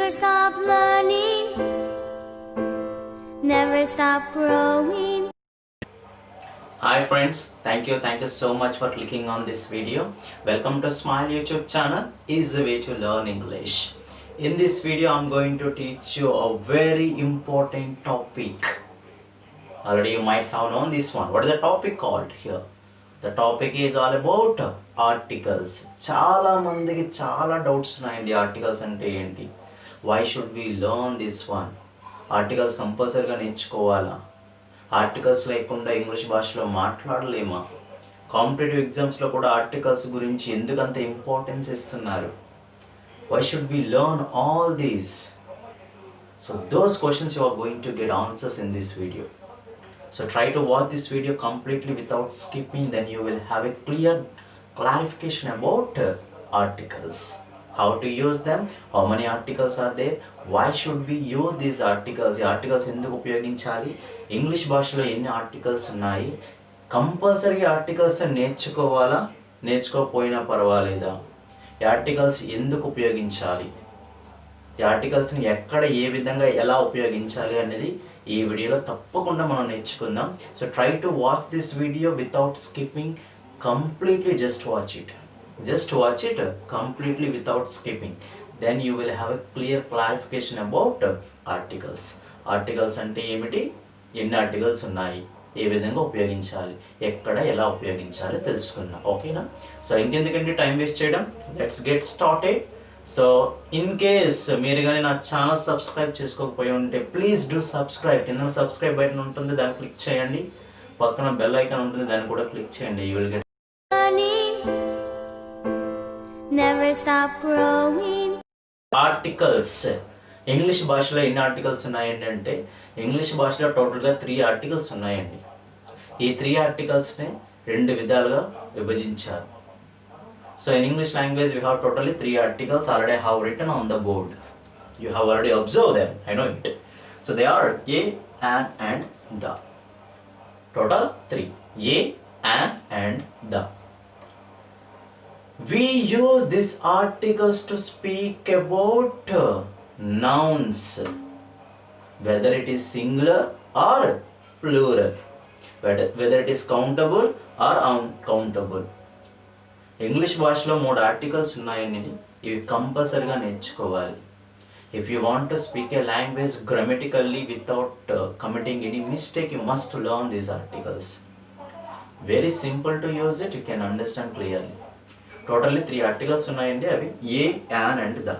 Never stop learning, never stop growing. Hi friends, thank you so much for clicking on this video. Welcome to Smile YouTube channel, is the way to learn English. In this video I'm going to teach you a very important topic. Already you might have known this one. What is the topic called here? The topic is all about articles. చాలా మందికి చాలా doubts ఉన్నాయండి, articles అంటే ఏంటి, why should we learn this one, articles కంపల్సరీగా నేర్చుకోవాలా, articles లేకుండా English భాషలో మాట్లాడలేమా, కాంపిటేటివ్ ఎగ్జామ్స్లో కూడా ఆర్టికల్స్ గురించి ఎందుకంత ఇంపార్టెన్స్ ఇస్తున్నారు, why should we learn all these. So those questions you are going to get answers in this video. So try to watch this video completely without skipping, then you will have a clear clarification about articles, how to use them, how many articles are there, why should we use these articles, ఈ articles ఎందుకు ఉపయోగించాలి, English భాషలో ఎన్ని articles ఉన్నాయి, compulsory articles నేర్చుకోవాలా నేర్చుకోకపోయినా పర్వాలేదా, ఈ articles ఎందుకు ఉపయోగించాలి, ఈ ఆర్టికల్స్ని ఎక్కడ ఏ విధంగా ఎలా ఉపయోగించాలి అనేది ఈ వీడియోలో తప్పకుండా మనం నేర్చుకుందాం. So try to watch this video without skipping, completely just watch it completely without skipping, then you will have a clear clarification about articles. Articles అంటే ఏమిటి, ఎన్ని ఆర్టికల్స్ ఉన్నాయి, ఏ విధంగా ఉపయోగించాలి, ఎక్కడ ఎలా ఉపయోగించాలి తెలుసుకుందాం. ఓకేనా? సో ఇంకెందుకంటే టైం వేస్ట్ చేయడం, let's get started. So in case మీరు కానీ నా ఛానల్ సబ్స్క్రైబ్ చేసుకోకపోయి ఉంటే ప్లీజ్ డూ సబ్స్క్రైబ్. కింద సబ్స్క్రైబ్ బటన్ ఉంటుంది, దాన్ని క్లిక్ చేయండి. పక్కన బెల్ ఐకాన్ ఉంటుంది, దాన్ని కూడా క్లిక్ చేయండి. You will get articles. English భాషలో ఎన్ని ఆర్టికల్స్ ఉన్నాయండి అంటే, ఇంగ్లీష్ భాషలో టోటల్గా 3 ఆర్టికల్స్ ఉన్నాయండి. ఈ 3 ఆర్టికల్స్ని 2 విధాలుగా విభజించారు. So in English language we have totally 3 articles already I have written on the board. You have already observed them, I know it. So they are a, an and the. Total 3. A, an and the. We use these articles to speak about nouns, whether it is singular or plural, whether it is countable or uncountable. English భాషలో 3 articles ఉన్నాయని ఇవి కంపల్సరీగా నేర్చుకోవాలి. If you want to speak A language grammatically without committing any mistake, you must learn these articles. Very simple to use it, you can understand clearly. Totally 3 articles ఉన్నాయండి, అవి ఏ, an and the.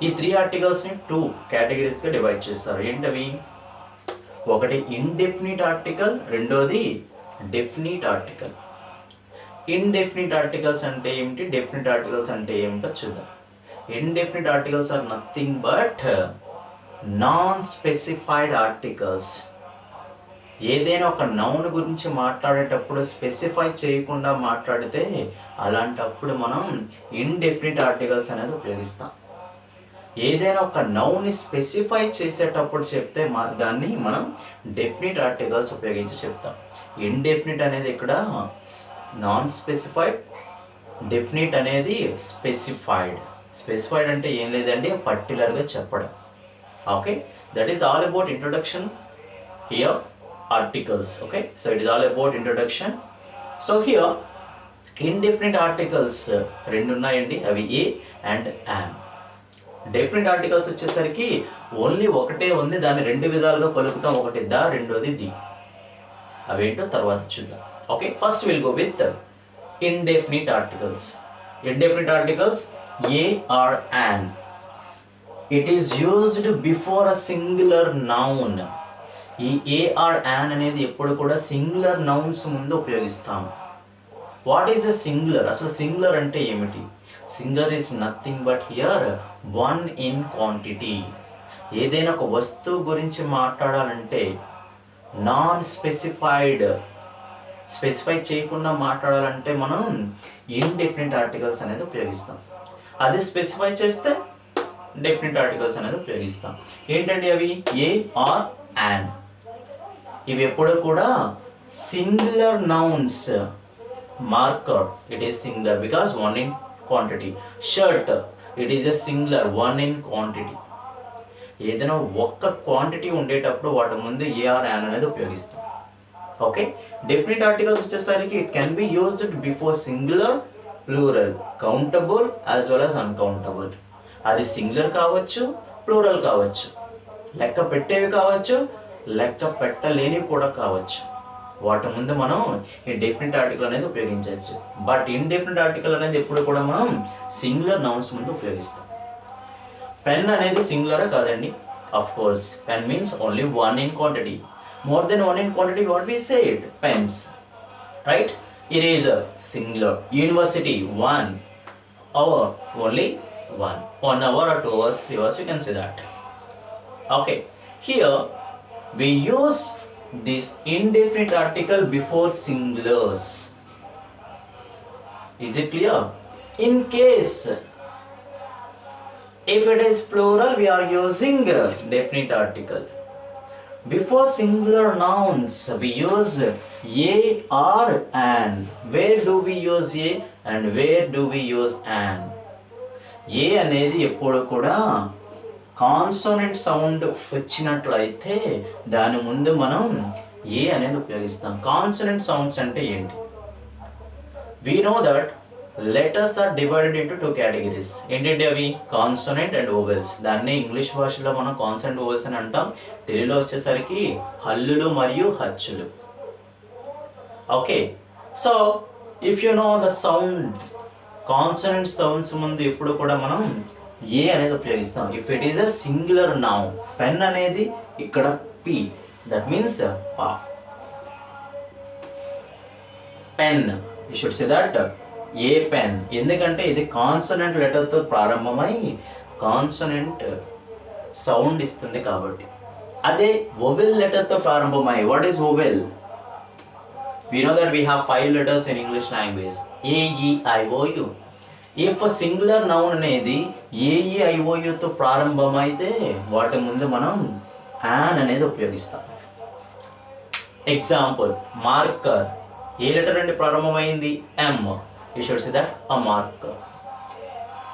ఈ 3 ఆర్టికల్స్ని 2 కేటగిరీస్గా divide చేస్తారు. ఏంటవి? ఒకటి indefinite article, రెండోది definite article. Indefinite articles అంటే ఏమిటి, definite articles అంటే ఏమిటో చూద్దాం. Indefinite articles are nothing but non specified articles. ఏదైనా ఒక నౌన్ గురించి మాట్లాడేటప్పుడు స్పెసిఫై చేయకుండా మాట్లాడితే అలాంటప్పుడు మనం ఇండెఫినిట్ ఆర్టికల్స్ అనేది ఉపయోగిస్తాం. ఏదైనా ఒక నౌన్ని స్పెసిఫై చేసేటప్పుడు చెప్తే దాన్ని మనం డెఫినిట్ ఆర్టికల్స్ ఉపయోగించి చెప్తాం. ఇండెఫినిట్ అనేది ఇక్కడ నాన్ స్పెసిఫైడ్, డెఫినిట్ అనేది స్పెసిఫైడ్. స్పెసిఫైడ్ అంటే ఏం లేదండి, పర్టికులర్గా చెప్పడం. Okay, that is all about introduction here articles. Okay, so it is all about introduction. So here indefinite articles 2 ఉన్నాయండి, అవి ఏ అండ్ యాన్. డెఫినిట్ ఆర్టికల్స్ వచ్చేసరికి ఓన్లీ ఒకటే ఉంది, దాన్ని 2 విధాలుగా పలుకుతాం. ఒకటి ద, రెండోది ది. అవేంటో తర్వాత చూద్దాం. Okay, first we'll go with indefinite articles. Indefinite articles, a or an. It is used before a singular noun. ఈ a or an అనేది ఎప్పుడు కూడా సింగులర్ నౌన్స్ ముందు ఉపయోగిస్తాం. What is the singular? అసలు సింగులర్ అంటే ఏమిటి? Singular is nothing but here one in quantity. ఏదైనా ఒక వస్తువు గురించి మాట్లాడాలంటే నాన్ స్పెసిఫై చేయకుండా మాట్లాడాలంటే మనం ఇండెఫినిట్ ఆర్టికల్స్ అనేది ఉపయోగిస్తాం. అది స్పెసిఫై చేస్తే డెఫినిట్ ఆర్టికల్స్ అనేది ఉపయోగిస్తాం. ఏంటండి అవి? ఏ ఆర్ యాన్. ఇవి ఎప్పుడు కూడా singular nouns. Marker, it is singular because 1 in quantity. Shirt, it is a singular, one in quantity. ఏదైనా ఒక్క క్వాంటిటీ ఉండేటప్పుడు వాటి ముందు ఏఆర్ యాన్ అనేది ఉపయోగిస్తాం. ఓకే, డెఫినిట్ ఆర్టికల్స్ వచ్చేసరికి it can be used before singular, plural, countable as well as uncountable. అది singular కావచ్చు, ప్లూరల్ కావచ్చు, లెక్క పెట్టేవి కావచ్చు, లెక్క పెట్టలేనివి కూడా కావచ్చు. వాటి ముందు మనం ఈ డెఫినిట్ ఆర్టికల్ అనేది ఉపయోగించవచ్చు. బట్ ఇండెఫినిట్ ఆర్టికల్ అనేది ఎప్పుడు కూడా మనం సింగులర్ నౌన్స్ ముందు ఉపయోగిస్తాం. పెన్ అనేది సింగులరా కాదండి? Of course, pen means only one in quantity. More than one in quantity what we said, pens, right? Eraser, singular. University, one. Hour, only one. 1 hour or 2 hours, 3 hours, you can say that. Okay, here we use this indefinite article before singulars. Is it clear? In case if it is plural, we are using definite article. Before singular nouns, we use a, or, an. Where do we use a and where do we use an? A అనేది ఎప్పుడు కూడా consonant sound వచ్చినట్లయితే దాని ముందు మనం a అనేది ఉపయోగిస్తాం. Consonant sounds అంటే ఏంటి? We know that letters are divided into 2 categories. ఏంటంటే అవి కాన్సోనెంట్ అండ్ ఓవెల్స్. దాన్ని ఇంగ్లీష్ భాషలో మనం కాన్సోనెంట్ ఓవెల్స్ అని అంటాం. తెలుగులో వచ్చేసరికి హల్లులు మరియు హచ్చులు. Okay, so if you know the sound, consonant sounds ముందు ఎప్పుడు కూడా మనం ఏ అనేది ఉపయోగిస్తాం. If it is a singular noun, pen అనేది ఇక్కడ పి, దట్ మీన్స్ పా, pen. You should say that a pen. ఎందుకంటే ఇది కాన్సోనెంట్ లెటర్తో ప్రారంభమై కాన్సోనెంట్ సౌండ్ ఇస్తుంది కాబట్టి. అదే వొవెల్ లెటర్తో ప్రారంభమై, what is vowel? We know that we have 5 letters in English language, A, E, I, O, U. If a singular noun అనేది A, E, I, O, U తో ప్రారంభమైతే వాటి ముందు మనం an అనేది ఉపయోగిస్తాం. Example, marker. ఏ లెటర్ నుండి ప్రారంభమైంది? M. You should say that a marker.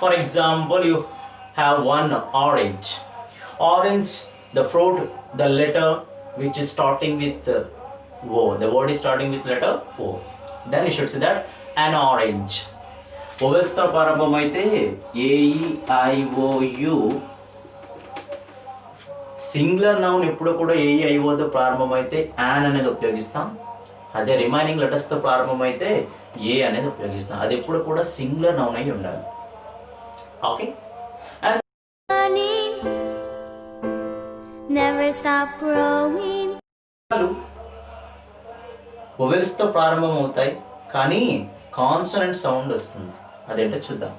For example, you have one orange. Orange, the fruit, the letter which is starting with O. The word is starting with letter O. Then you should say that an orange. Vowels తో ప్రారంభమైతే A, E, I, O, U. Singular noun ఎప్పుడు కూడా A, E, I, O తో ప్రారంభమైతే an అనేది ఉపయోగిస్తాం. అదే remaining లెటర్స్తో ప్రారంభమైతే ఏ అనేది ఉపయోగిస్తాం. అది ఎప్పుడు కూడా సింగులర్ నౌన్ అయి ఉండాలి. Okay, Learning, never stop growing. వొవెల్స్తో ప్రారంభం అవుతాయి కానీ కాన్సోనెంట్ సౌండ్ వస్తుంది. అదేంటో చూద్దాం.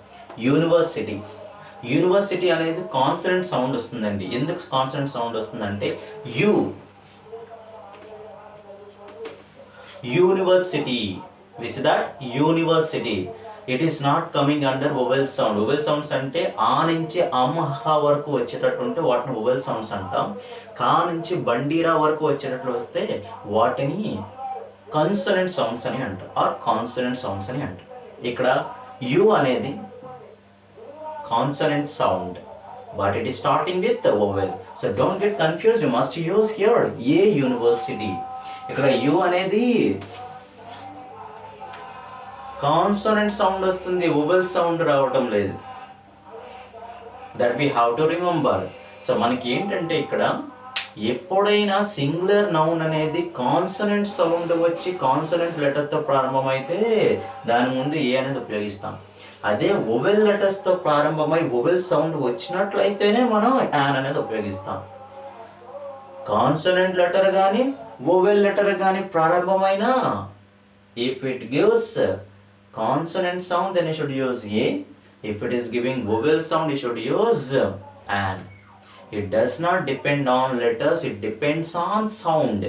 యూనివర్సిటీ. యూనివర్సిటీ అనేది కాన్సోనెంట్ సౌండ్ వస్తుందండి. ఎందుకు కాన్సోనెంట్ సౌండ్ వస్తుందంటే University. We see that university. It is not coming under vowel sound. Vowel sounds అంటే ఆ నుంచి అమ్హ వరకు వచ్చేటట్టు ఉంటే వాటిని vowel sounds అంటాం. కా నుంచి బండీరా వరకు వచ్చేటట్లు వస్తే వాటిని కన్సోనెంట్ సౌండ్స్ అని అంటాం, ఆర్ కాన్సోనెంట్ సౌండ్స్ అని అంటాం. ఇక్కడ యు అనేది consonant sound, but it is starting with the vowel. So don't get confused. You must use here a university. ఇక్కడ యు అనేది కాన్సోనెంట్ సౌండ్ వస్తుంది, వొవెల్ సౌండ్ రావటం లేదు. That we have to remember. So మనకి ఏంటంటే ఇక్కడ ఎప్పుడైనా సింగులర్ నౌన్ అనేది కాన్సోనెంట్ సౌండ్ వచ్చి కాన్సోనెంట్ లెటర్తో ప్రారంభమైతే దాని ముందు ఏ అనేది ఉపయోగిస్తాం. అదే వొవెల్ లెటర్స్తో ప్రారంభమై వొవెల్ సౌండ్ వచ్చినట్లయితేనే మనం యాన్ అనేది ఉపయోగిస్తాం. కాన్సోనెంట్ లెటర్ కానీ వొవెల్ లెటర్ కానీ ప్రారంభమైనా if it gives consonant sound then you should use a. If it is giving vowel sound you should use an. It does not depend on letters, it depends on sound.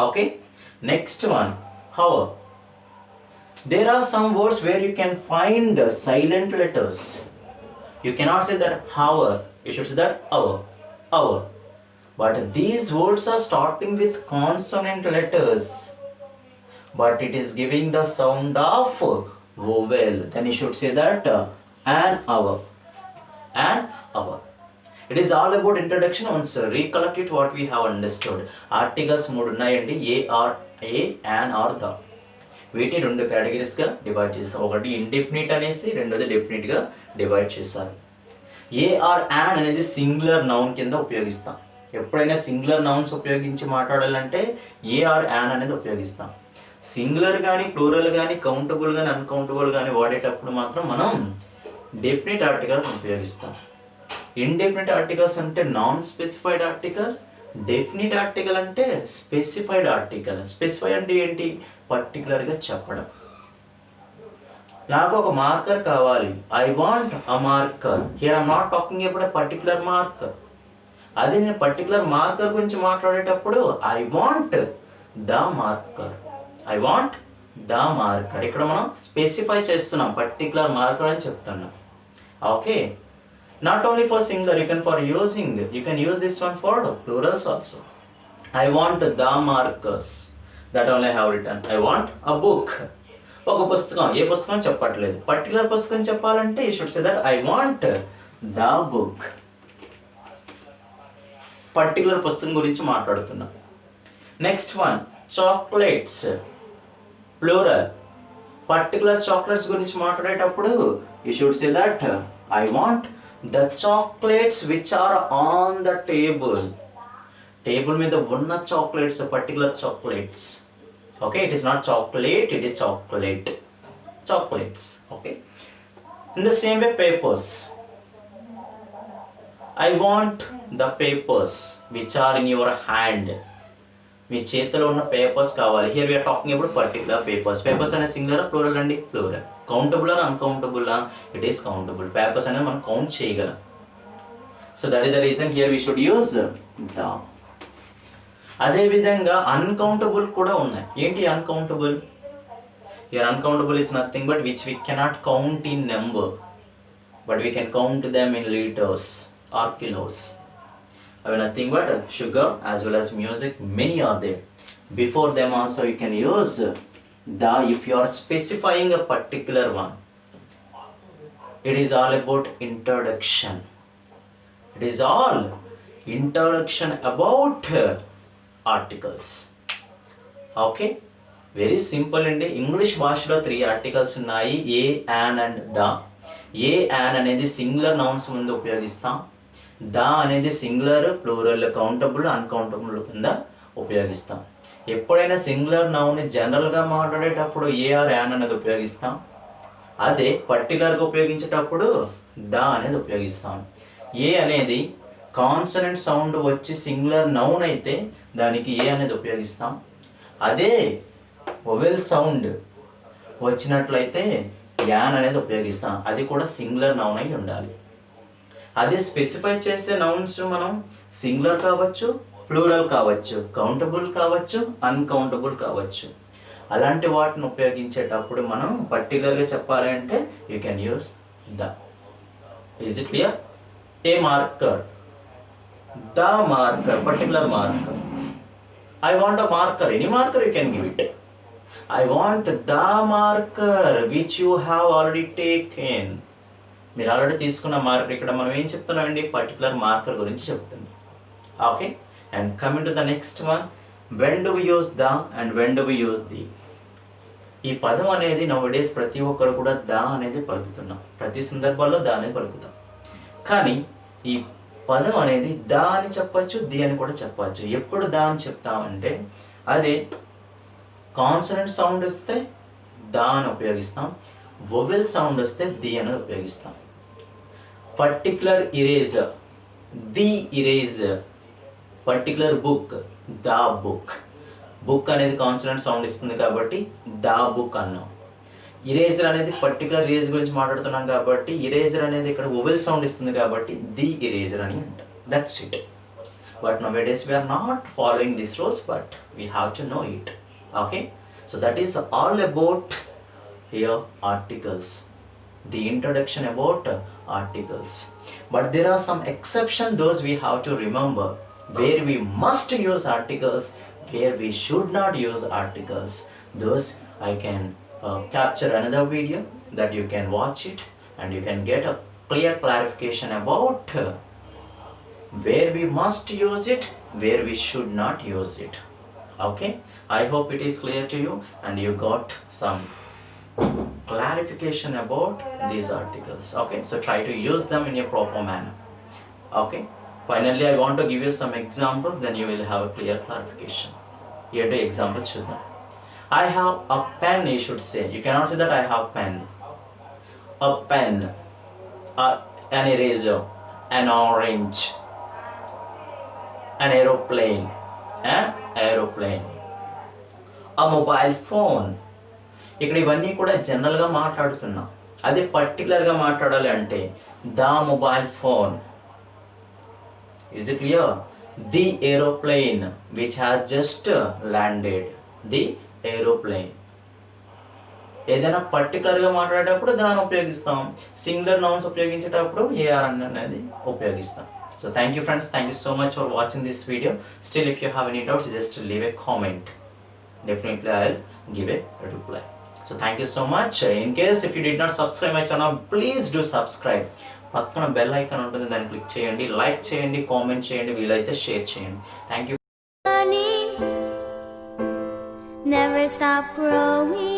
Okay, next one, hour. There are some words where you can find silent letters. You cannot say that hour, you should say that hour, hour. But these words are starting with consonant letters, but it is giving the sound of vowel. Then you should say that an hour. An hour. It is all about introduction. Once recollect it what we have understood. Articles మూడు ఉన్నాయండి. ఏ, an, or the. వీటిని రెండు కేటగిరీస్గా divide చేస్తాం. ఒకటి indefinite అనేసి, రెండోది డెఫినిట్గా divide చేశారు. ఏఆర్ యాన్ అనేది సింగులర్ నౌన్ కింద ఉపయోగిస్తాం. ఎప్పుడైనా సింగులర్ నౌన్స్ ఉపయోగించి మాట్లాడాలంటే ఏఆర్ యాన్ అనేది ఉపయోగిస్తాం. సింగులర్ కానీ ప్లూరల్ కానీ కౌంటబుల్ కానీ అన్కౌంటబుల్ కానీ వాడేటప్పుడు మాత్రం మనం డెఫినిట్ ఆర్టికల్ ఉపయోగిస్తాం. ఇండెఫినిట్ ఆర్టికల్స్ అంటే non specified article, definite article అంటే స్పెసిఫైడ్ ఆర్టికల్. స్పెసిఫై అంటే ఏంటి? పర్టికులర్గా చెప్పడం. నాకు ఒక మార్కర్ కావాలి, I want a marker. Here I'm not talking about a particular marker. అది నేను పర్టికులర్ మార్కర్ గురించి మాట్లాడేటప్పుడు I want the marker. I want the marker. ఇక్కడ మనం స్పెసిఫై చేస్తున్నాం, పర్టికులర్ మార్కర్ అని చెప్తున్నాం. Okay, not only for singular, you can use this one for plurals also. I want the markers. That only I have written. I want a book. ఒక పుస్తకం, ఏ పుస్తకం చెప్పట్లేదు, particular పుస్తకం చెప్పాలంటే you should say that I want the book. Particular పుస్తకం గురించి మాట్లాడుతున్నా. Next one, chocolates plural. Particular chocolates గురించి మాట్లాడేటప్పుడు you should say that I want the chocolates which are on the table. Table మీద ఉన్న chocolates, particular chocolates. Okay, it is not chocolate, it is chocolate. Chocolates. Okay, in the same way papers. I want the papers which are in your hand. మీ చేతిలో ఉన్న papers కావాలి. Here we're talking about particular papers. Papers అనే singular plural అండి? Plural. Countable అని uncountable? It is countable. Papers అనేది మనం count చేయగలం. So that is the reason here we should use the. అదేవిధంగా అన్కౌంటబుల్ కూడా ఉన్నాయి. ఏంటి uncountable? Here uncountable is nothing but which we cannot count in number, but we can count them in litres are kilos. Have nothing but sugar as well as music. Many are there. Before them also you can use the if you are specifying a particular one. It is all about introduction. It is all introduction about articles. Okay, very simple అండి. English భాషలో 3 articles ఉన్నాయి, a, an and the. A, an అనేది singular nouns ముందు ఉపయోగిస్తాం. The అనేది singular, plural, countable, uncountable కింద ఉపయోగిస్తాం. ఎప్పుడైనా సింగులర్ నౌన్ని జనరల్గా మాట్లాడేటప్పుడు ఏఆర్ యాన్ అనేది ఉపయోగిస్తాం. అదే పర్టికులర్గా ఉపయోగించేటప్పుడు ద అనేది ఉపయోగిస్తాం. ఏ అనేది కాన్సనెంట్ సౌండ్ వచ్చి సింగులర్ నౌన్ అయితే దానికి ఏ అనేది ఉపయోగిస్తాం. అదే వొవెల్ సౌండ్ వచ్చినట్లయితే యాన్ అనేది ఉపయోగిస్తాం. అది కూడా సింగులర్ నౌన్ అయి ఉండాలి. అదే స్పెసిఫై చేసే నౌన్స్ మనం సింగులర్ కావచ్చు, ప్లూరల్ కావచ్చు, కౌంటబుల్ కావచ్చు, అన్కౌంటబుల్ కావచ్చు. అలాంటి వాటిని ఉపయోగించేటప్పుడు మనం పర్టికులర్గా చెప్పాలి అంటే you can use the. Is it clear? A marker, the marker, particular marker. I want a marker, any marker you can give it. I want the marker which you have already taken. మీరు already తీసుకున్న marker. ఇక్కడ మనం ఏం చెప్తున్నామండి? Particular marker గురించి చెప్తున్నాం. Okay, and coming to the next one, when do we use the and when do we use the. ఈ పదం అనేది నౌడేస్ ప్రతి ఒక్కరు కూడా ద అనేది పలుకుతున్నాం. ప్రతి సందర్భాల్లో ద అనేది పలుకుతాం. కానీ ఈ పదం అనేది ద అని చెప్పచ్చు, ది అని కూడా చెప్పచ్చు. ఎప్పుడు ద అని చెప్తామంటే అదే కాన్సనెంట్ సౌండ్ వస్తే ద అని ఉపయోగిస్తాం, వొవెల్ సౌండ్ వస్తే ది అని ఉపయోగిస్తాం. Particular eraser, the eraser. Particular book, the book. Book అనేది కాన్సనెంట్ సౌండ్ ఇస్తుంది కాబట్టి ద బుక్ అన్నాం. ఇరేజర్ అనేది పర్టికులర్ ఇరేజర్ గురించి మాట్లాడుతున్నాం కాబట్టి ఇరేజర్ అనేది ఇక్కడ వొవెల్ సౌండ్ ఇస్తుంది కాబట్టి ది ఇరేజర్ అని అంటాం. That's it. But nowadays we are not following these rules, but we have to know it. Okay, so that is all about here articles, the introduction about articles. But there are some exceptions, those we have to remember, where we must use articles, where we should not use articles. Those I can capture another video that you can watch it and you can get a clear clarification about where we must use it, where we should not use it. Okay, I hope it is clear to you and you got some clarification about these articles. Okay, so try to use them in a proper manner. Okay, finally I want to give you some example, then you will have a clear clarification. Here the example chuddam. I have a pen, you should say. You cannot say that I have pen. A pen, an eraser, an orange, an aeroplane, a mobile phone. ఇక్కడ ఇవన్నీ కూడా జనరల్గా మాట్లాడుతున్నా. అదే పర్టికులర్గా మాట్లాడాలి అంటే the mobile phone. Is it clear? The aeroplane which has just landed. The aeroplane. ఏదైనా పర్టికులర్గా మాట్లాడేటప్పుడు దాన్ని ఉపయోగిస్తాం. సింగులర్ నౌన్స్ ఉపయోగించేటప్పుడు ఏఆర్ అనేది ఉపయోగిస్తాం. So thank you friends, thank you so much for watching this video. Still if you have any doubts, just leave a comment. Definitely I'll give a reply. So thank you so much. In case if you did not subscribe my channel, please do subscribe. పక్కన bell icon ఉంటుంది, దాన్ని click చేయండి, like చేయండి, comment చేయండి, వీలైతే share చేయండి. Thank you. Never stop growing.